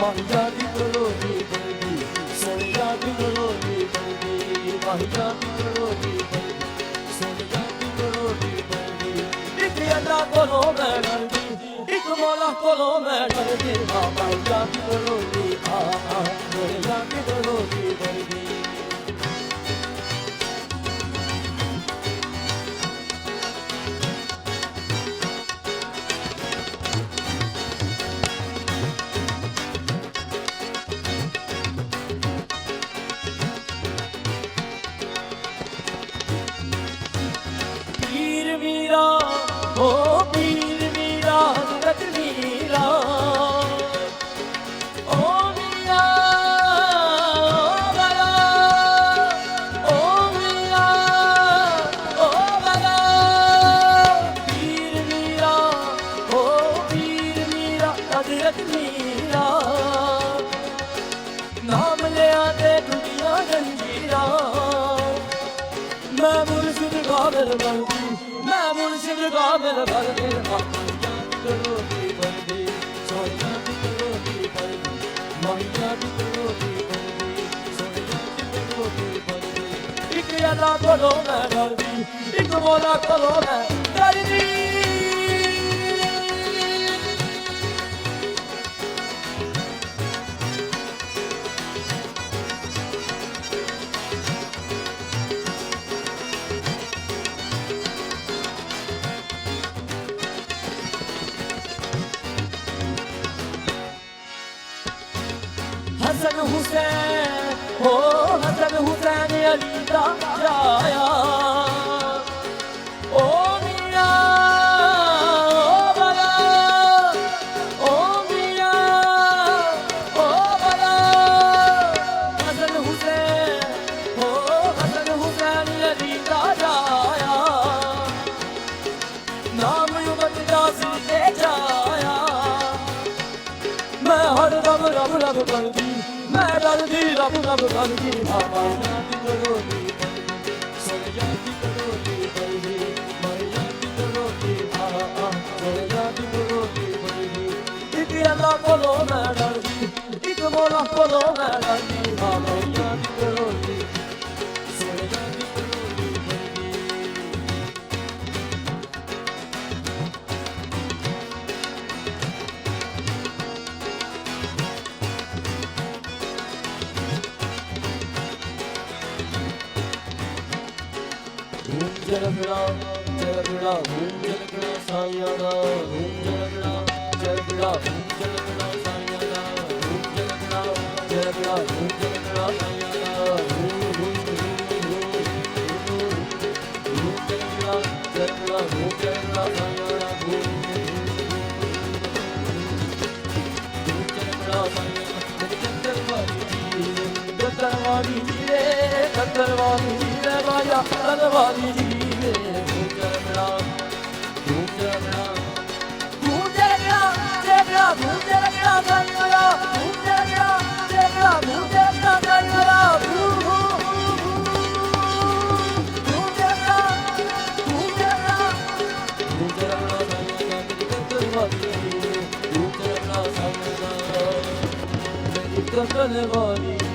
माहिया दी करोगी बंदी सोनिया दी करोगी बंदी माहिया दी करोगी बंदी सोनिया दी करोगी बंदी एक अल्लाह कोलो मैं डरदी एक मौला कोलो मैं डरदी माहिया दी करोगी सोनिया दी करोगी बंदी मीरा ओ पीर मीरा हजरत मीरा ओ मिया बला ओ मिया ओ बला पीर मीरा ओ पीर मीरा हजरत मीरा नाम लिया दे दुनिया जंजीरा मैं मुर्शिद काबिल बनती मैं मुर्शिद काबिल बनती माहिया दी करोगी बंदी सोनिया दी करोगी बंदी माहिया दी करोगी बंदी सोनिया दी करोगी बंदी एक अल्लाह कोलो मैं डरदी एक मौला कोलो मैं डरदी हसन हुसैन हो हसन हुसैन अली दा जाया ओ मिया ओ बला ओ मिया ओ बला हसन हुसैन हो हसन हुसैन अली दा जाया नाम युवत जासी ते जाया मैं हर दम रब रब करदी मैं डरदी रब रब करदी माहिया दी करोगी बंदी सोनिया दी करोगी बंदी माहिया दी करोगी सोनिया दी करोगी बंदी एक अल्लाह कोलो मैं डरदी एक मौला कोलो मैं डरदी माहिया दी करोगी सोनिया दी करोगी बंदी जलगड़ा जलगड़ा जलगड़ा सायादा जलगड़ा जलगड़ा जलगड़ा सायादा जलगड़ा जलगड़ा जलगड़ा सायादा जलगड़ा जलगड़ा जलगड़ा सायादा जलगड़ा गद्दरवाली रे गद्दरवाली रे बाया गद्दरवाली रे जलगड़ा जलगड़ा जलगड़ा जलगड़ा जलगड़ा सायादा जलगड़ा जलगड़ा जलगड़ा सायादा गद्दरवाली